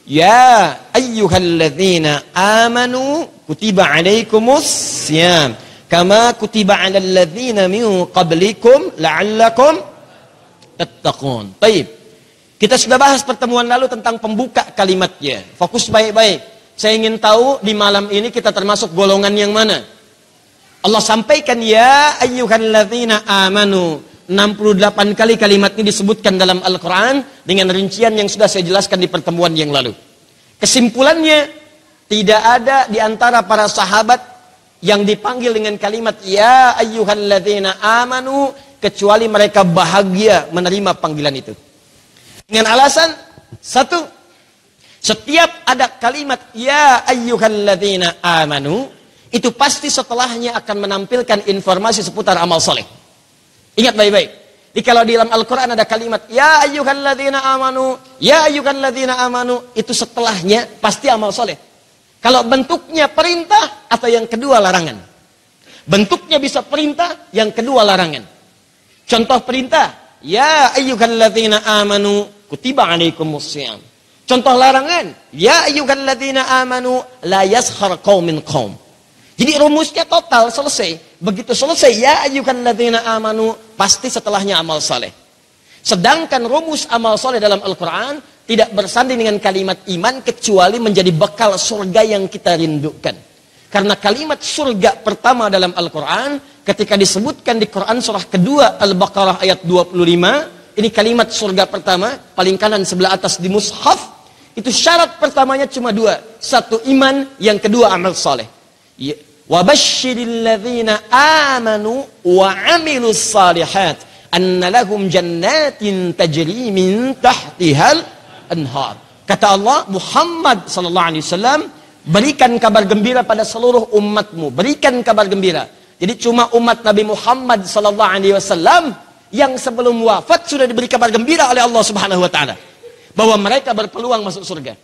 Ya ayyuhalladzina amanu kutiba alaikumus syiyam kama kutiba alal ladzina min qablikum la'allakum tattaqun. Baik. Kita sudah bahas pertemuan lalu tentang pembuka kalimatnya. Fokus baik-baik. Saya ingin tahu di malam ini kita termasuk golongan yang mana? Allah sampaikan ya ayyuhalladzina amanu. 68 kali kalimat ini disebutkan dalam Al-Quran dengan rincian yang sudah saya jelaskan di pertemuan yang lalu. Kesimpulannya, tidak ada di antara para sahabat yang dipanggil dengan kalimat ya ayyuhalladzina amanu kecuali mereka bahagia menerima panggilan itu. Dengan alasan satu, setiap ada kalimat ya ayyuhalladzina amanu itu pasti setelahnya akan menampilkan informasi seputar amal soleh. Ingat baik-baik. Jadi kalau di dalam Al-Quran ada kalimat ya ayyuhalladzina amanu, ya ayyuhalladzina amanu, itu setelahnya pasti amal soleh. Kalau bentuknya perintah atau yang kedua larangan. Bentuknya bisa perintah, yang kedua larangan. Contoh perintah, ya ayyuhalladzina amanu kutiba alaikumus syiyam. Contoh larangan, ya ayyuhalladzina amanu la yaskhar qaumin qaum. Jadi rumusnya total selesai. Begitu selesai ya ayyuhalladzina amanu, pasti setelahnya amal saleh. Sedangkan rumus amal saleh dalam Al-Quran tidak bersanding dengan kalimat iman kecuali menjadi bekal surga yang kita rindukan. Karena kalimat surga pertama dalam Al-Quran ketika disebutkan di Quran surah kedua Al-Baqarah ayat 25, ini kalimat surga pertama, paling kanan sebelah atas di mushaf, itu syarat pertamanya cuma dua. Satu iman, yang kedua amal saleh. Wa basyiril ladzina amanu wa 'amilus shalihat anna lahum jannatin tajri min tahtihal anhar. Kata Allah, Muhammad sallallahu alaihi wasallam, berikan kabar gembira pada seluruh umatmu, berikan kabar gembira. Jadi cuma umat Nabi Muhammad sallallahu alaihi wasallam yang sebelum wafat sudah diberi kabar gembira oleh Allah Subhanahu wa taala bahwa mereka berpeluang masuk surga.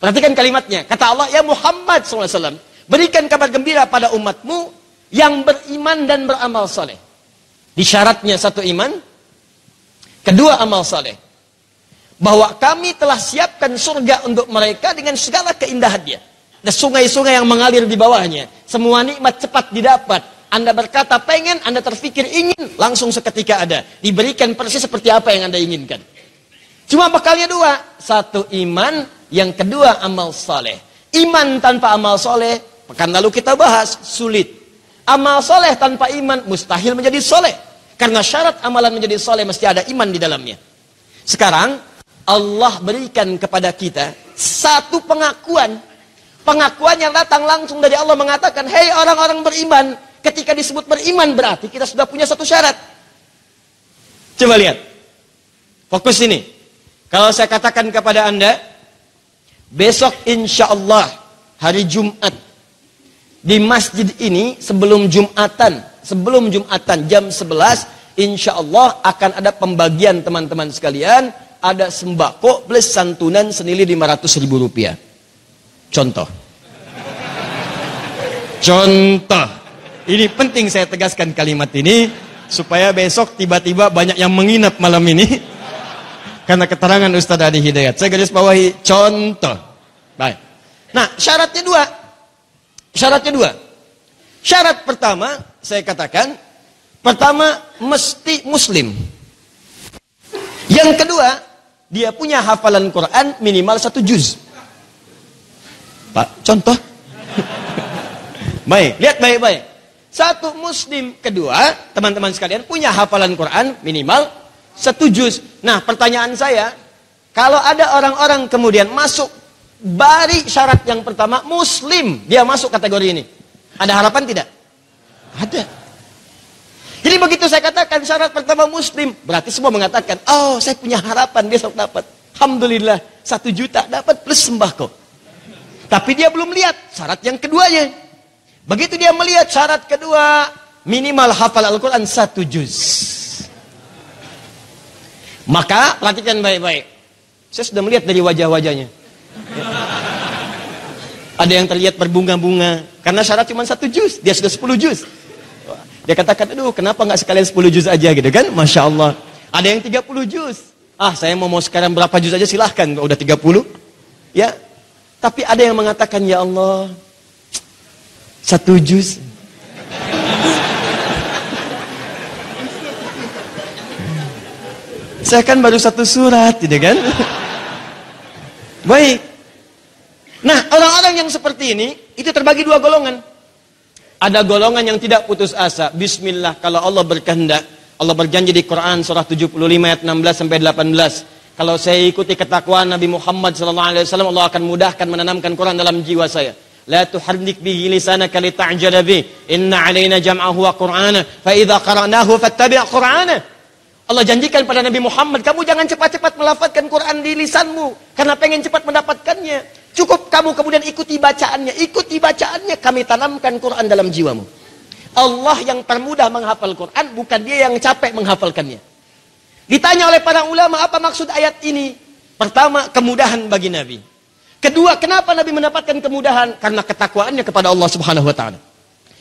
Perhatikan kalimatnya. Kata Allah, ya Muhammad sallallahu alaihi wasallam, berikan kabar gembira pada umatmu yang beriman dan beramal saleh. Di syaratnya satu iman, kedua amal saleh. Bahwa kami telah siapkan surga untuk mereka dengan segala keindahannya. Ada sungai-sungai yang mengalir di bawahnya. Semua nikmat cepat didapat. Anda berkata pengen, Anda terfikir ingin, langsung seketika ada. Diberikan persis seperti apa yang Anda inginkan. Cuma bekalnya dua. Satu iman, yang kedua amal saleh. Iman tanpa amal soleh, pekan lalu kita bahas, sulit. Amal soleh tanpa iman, mustahil menjadi soleh. Karena syarat amalan menjadi soleh, mesti ada iman di dalamnya. Sekarang, Allah berikan kepada kita satu pengakuan. Pengakuan yang datang langsung dari Allah mengatakan, hei orang-orang beriman. Ketika disebut beriman, berarti kita sudah punya satu syarat. Coba lihat. Fokus ini. Kalau saya katakan kepada Anda, besok insya Allah hari Jumat di masjid ini sebelum Jumatan jam 11 insya Allah akan ada pembagian teman-teman sekalian, ada sembako plus santunan senilai Rp500.000. Contoh. Ini penting saya tegaskan kalimat ini supaya besok tiba-tiba banyak yang menginap malam ini. Karena keterangan Ustaz Adi Hidayat. Saya garis bawahi contoh. Baik. Nah, syaratnya dua. Syarat pertama, saya katakan, pertama, mesti muslim. Yang kedua, dia punya hafalan Quran minimal 1 juz. Pak, contoh. Baik, lihat baik-baik. Satu muslim, kedua, teman-teman sekalian, punya hafalan Quran minimal 1 juz. Nah, pertanyaan saya, kalau ada orang-orang kemudian masuk bari syarat yang pertama, muslim, dia masuk kategori ini. Ada harapan tidak? Ada. Jadi begitu saya katakan syarat pertama muslim, berarti semua mengatakan, oh saya punya harapan besok dapat. Alhamdulillah, 1 juta dapat plus sembako. Tapi dia belum lihat syarat yang keduanya. Begitu dia melihat syarat kedua, minimal hafal Al-Quran 1 juz. Maka perhatikan baik-baik. Saya sudah melihat dari wajah-wajahnya. Ada yang terlihat berbunga-bunga karena syarat cuma 1 juz, dia sudah 10 juz. Dia katakan, aduh kenapa nggak sekalian 10 juz aja gitu kan? Masya Allah. Ada yang 30 juz. Ah, saya mau sekarang berapa juz aja silahkan, udah 30. Ya, tapi ada yang mengatakan, ya Allah, 1 juz. Saya kan baru 1 surat, tidak kan? Baik. Nah, orang-orang yang seperti ini, itu terbagi 2 golongan. Ada golongan yang tidak putus asa. Bismillah, kalau Allah berkehendak. Allah berjanji di Quran surah 75 ayat 16 sampai 18. Kalau saya ikuti ketakwaan Nabi Muhammad SAW, Allah akan mudahkan menanamkan Quran dalam jiwa saya. La tuharrik bihi lisanaka lita'jala bih. Inna 'alaina jam'ahu wa Qur'ana, fa idza qara'nahu fattabi' Qur'ana. Allah janjikan pada Nabi Muhammad, kamu jangan cepat-cepat melafazkan Quran di lisanmu karena pengen cepat mendapatkannya. Cukup kamu kemudian ikuti bacaannya, kami tanamkan Quran dalam jiwamu. Allah yang termudah menghafal Quran, bukan dia yang capek menghafalkannya. Ditanya oleh para ulama, apa maksud ayat ini? Pertama, kemudahan bagi Nabi. Kedua, kenapa Nabi mendapatkan kemudahan? Karena ketakwaannya kepada Allah Subhanahu wa taala.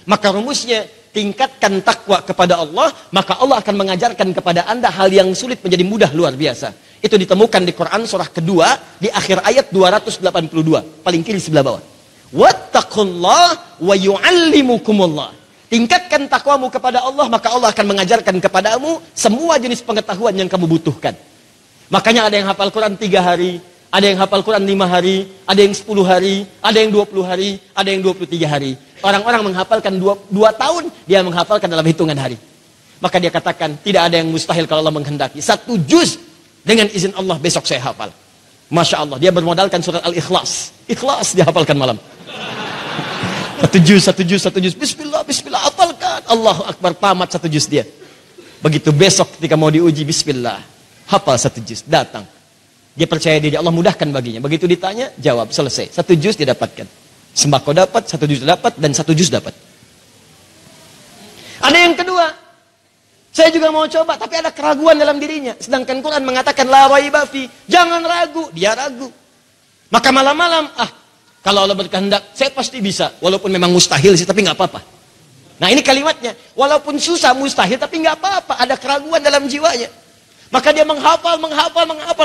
Maka rumusnya, tingkatkan takwa kepada Allah, maka Allah akan mengajarkan kepada Anda hal yang sulit menjadi mudah luar biasa. Itu ditemukan di Quran surah kedua di akhir ayat 282, paling kiri sebelah bawah. Wattaqullah wa yu'allimukumullah. Tingkatkan takwamu kepada Allah, maka Allah akan mengajarkan kepadamu semua jenis pengetahuan yang kamu butuhkan. Makanya ada yang hafal Quran 3 hari, ada yang hafal Quran 5 hari, ada yang 10 hari, ada yang 20 hari, ada yang 23 hari. Orang-orang menghafalkan 2 tahun, dia menghafalkan dalam hitungan hari. Maka dia katakan, tidak ada yang mustahil kalau Allah menghendaki. 1 juz dengan izin Allah besok saya hafal. Masya Allah, dia bermodalkan surat Al-Ikhlas. Ikhlas dia hafalkan malam. 1 juz. Bismillah, hafalkan. Allahu Akbar, tamat 1 juz dia. Begitu besok ketika mau diuji, bismillah, hafal 1 juz, datang. Dia percaya diri, Allah mudahkan baginya. Begitu ditanya, jawab, selesai. 1 juz didapatkan. Sembako dapat, 1 juz dapat, dan 1 juz dapat. Ada yang kedua, saya juga mau coba, tapi ada keraguan dalam dirinya. Sedangkan Quran mengatakan, la raiba fi, jangan ragu, dia ragu. Maka malam-malam, kalau Allah berkehendak, saya pasti bisa. Walaupun memang mustahil sih, tapi nggak apa-apa. Nah ini kalimatnya, walaupun susah, mustahil, tapi nggak apa-apa. Ada keraguan dalam jiwanya. Maka dia menghafal,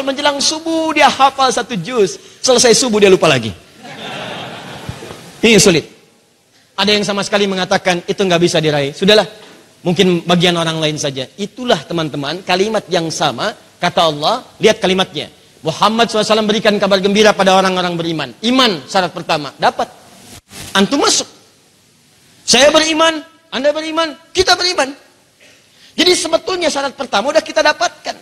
menjelang subuh dia hafal 1 juz. Selesai subuh dia lupa lagi. Ini sulit. Ada yang sama sekali mengatakan itu nggak bisa diraih. Sudahlah, mungkin bagian orang lain saja. Itulah teman-teman kalimat yang sama. Kata Allah, lihat kalimatnya. Muhammad SAW berikan kabar gembira pada orang-orang beriman. Iman syarat pertama, dapat. Antum masuk. Saya beriman, Anda beriman, kita beriman. Jadi sebetulnya syarat pertama udah kita dapatkan.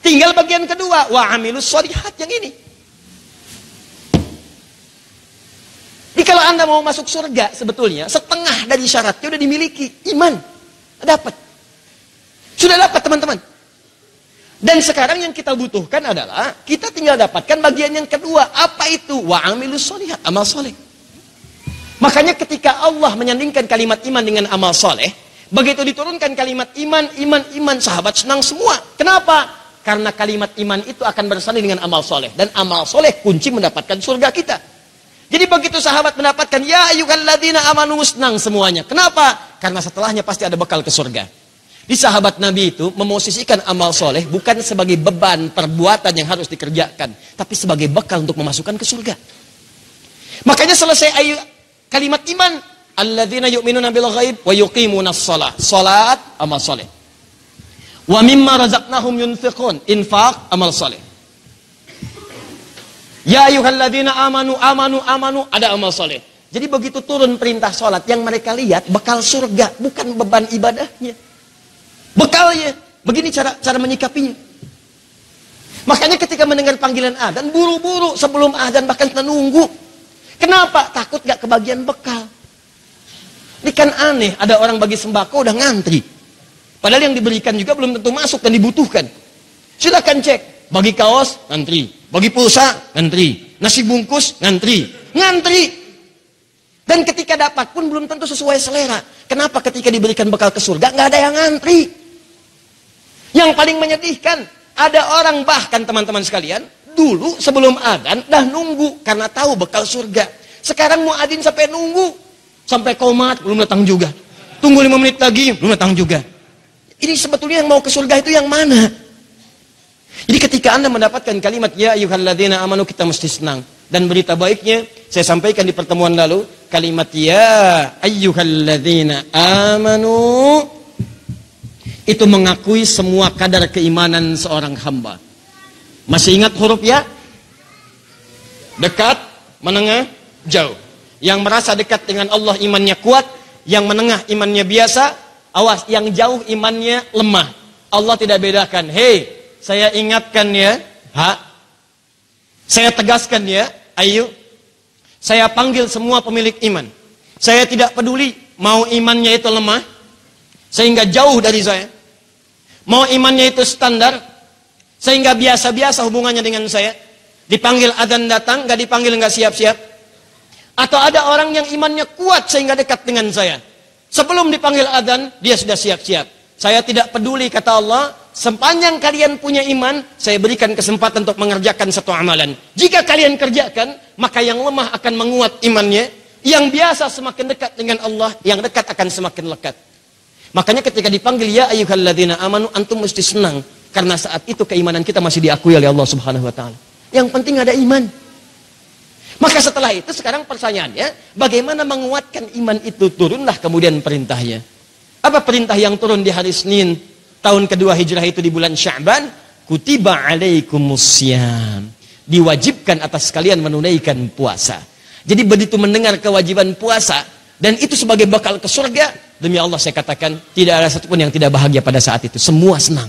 Tinggal bagian kedua, wa amilus sholihat yang ini. Jadi kalau Anda mau masuk surga sebetulnya setengah dari syaratnya udah dimiliki, iman. Dapat. Sudah dapat teman-teman. Dan sekarang yang kita butuhkan adalah kita tinggal dapatkan bagian yang kedua. Apa itu? Wa amilus sholihat, amal soleh. Makanya ketika Allah menyandingkan kalimat iman dengan amal soleh, begitu diturunkan kalimat iman, sahabat senang semua. Kenapa? Karena kalimat iman itu akan bersanding dengan amal soleh. Dan amal soleh kunci mendapatkan surga kita. Jadi begitu sahabat mendapatkan, ya ayyuhalladzina amanu, senang semuanya. Kenapa? Karena setelahnya pasti ada bekal ke surga. Di sahabat Nabi itu memosisikan amal soleh bukan sebagai beban perbuatan yang harus dikerjakan. Tapi sebagai bekal untuk memasukkan ke surga. Makanya selesai kalimat iman, alladzina yu'minuna bil ghaib wa yuqimunas shalah. Salat, amal soleh. Wa mimma razaqnahum yunfiqun, infaq, amal soleh. Ya ayyuhalladzina amanu, ada amal soleh. Jadi begitu turun perintah salat, yang mereka lihat bekal surga, bukan beban ibadahnya. Bekalnya, begini cara menyikapinya. Makanya ketika mendengar panggilan adzan, buru-buru sebelum adzan bahkan menunggu. Kenapa? Takut gak kebagian bekal. Ini kan aneh, ada orang bagi sembako udah ngantri. Padahal yang diberikan juga belum tentu masuk dan dibutuhkan. Silakan cek, bagi kaos, ngantri. Bagi pulsa, ngantri. Nasi bungkus, ngantri. Dan ketika dapat pun belum tentu sesuai selera. Kenapa ketika diberikan bekal ke surga, nggak ada yang ngantri? Yang paling menyedihkan, ada orang bahkan teman-teman sekalian, dulu sebelum adzan dah nunggu karena tahu bekal surga. Sekarang muadzin sampai nunggu, sampai komat belum datang juga. Tunggu 5 menit lagi belum datang juga. Ini sebetulnya yang mau ke surga itu yang mana? Jadi ketika Anda mendapatkan kalimat ya ayyuhalladzina amanu, kita mesti senang. Dan berita baiknya, saya sampaikan di pertemuan lalu, kalimat ya ayyuhalladzina amanu itu mengakui semua kadar keimanan seorang hamba. Masih ingat huruf ya? Dekat, menengah, jauh. Yang merasa dekat dengan Allah imannya kuat, yang menengah imannya biasa, awas, yang jauh imannya lemah. Allah tidak bedakan. Hei, saya ingatkan ya, saya tegaskan ya, ayo. Saya panggil semua pemilik iman. Saya tidak peduli mau imannya itu lemah, sehingga jauh dari saya. Mau imannya itu standar, sehingga biasa-biasa hubungannya dengan saya. Dipanggil adzan datang, gak dipanggil gak siap-siap. Atau ada orang yang imannya kuat sehingga dekat dengan saya. Sebelum dipanggil adzan, dia sudah siap-siap. Saya tidak peduli, kata Allah, sepanjang kalian punya iman, saya berikan kesempatan untuk mengerjakan satu amalan. Jika kalian kerjakan, maka yang lemah akan menguat imannya. Yang biasa semakin dekat dengan Allah, yang dekat akan semakin lekat. Makanya ketika dipanggil ya ayyuhalladzina amanu, antum mesti senang karena saat itu keimanan kita masih diakui oleh Allah Subhanahu wa taala. Yang penting ada iman. Maka setelah itu sekarang pertanyaannya, bagaimana menguatkan iman itu? Turunlah kemudian perintahnya. Apa perintah yang turun di hari Senin tahun kedua hijrah itu di bulan Sya'ban? Kutiba alaikumussyam. Diwajibkan atas kalian menunaikan puasa. Jadi begitu mendengar kewajiban puasa dan itu sebagai bakal ke surga, demi Allah saya katakan, tidak ada satupun yang tidak bahagia pada saat itu. Semua senang.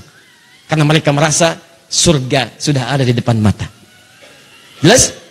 Karena mereka merasa surga sudah ada di depan mata. Jelas?